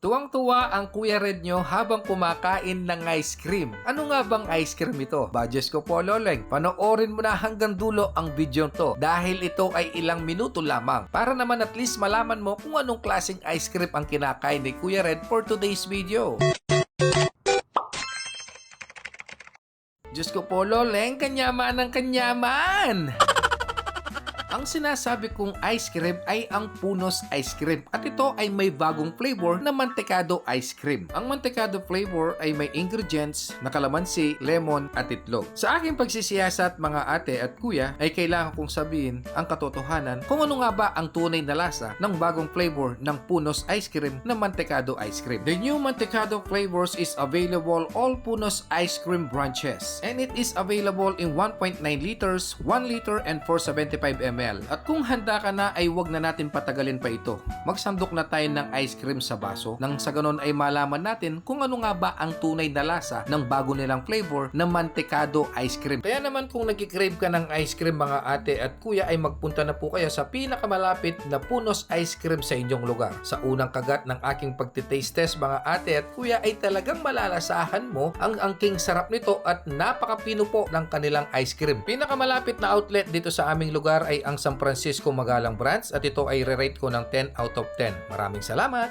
Tuwang-tuwa ang Kuya Red nyo habang kumakain ng ice cream. Ano nga bang ice cream ito? Diyos ko po, Loleng. Panoorin mo na hanggang dulo ang video to dahil ito ay ilang minuto lamang para naman at least malaman mo kung anong klaseng ice cream ang kinakain ni Kuya Red for today's video. Diyos ko po, Loleng, kanyaman ng kanyaman! Ang sinasabi kong ice cream ay ang Punos Ice Cream at ito ay may bagong flavor na mantekado ice cream. Ang mantekado flavor ay may ingredients na kalamansi, lemon at itlog. Sa aking pagsisiyasat mga ate at kuya ay kailangan kong sabihin ang katotohanan kung ano nga ba ang tunay na lasa ng bagong flavor ng Punos Ice Cream na mantekado ice cream. The new mantekado flavors is available all Punos Ice Cream branches and it is available in 1.9 liters, 1 liter and 475 ml. At kung handa ka na ay wag na natin patagalin pa ito. Magsandok na tayo ng ice cream sa baso nang sa ganon ay malaman natin kung ano nga ba ang tunay na lasa ng bago nilang flavor na mantekado ice cream. Kaya naman kung nagkikrave ka ng ice cream mga ate at kuya ay magpunta na po kayo sa pinakamalapit na Punos Ice Cream sa inyong lugar. Sa unang kagat ng aking pagtitaste test mga ate at kuya ay talagang malalasahan mo ang angking sarap nito at napakapino po ng kanilang ice cream. Pinakamalapit na outlet dito sa aming lugar ay ang San Francisco Magalang branch at ito ay re-rate ko ng 10 out of 10. Maraming salamat!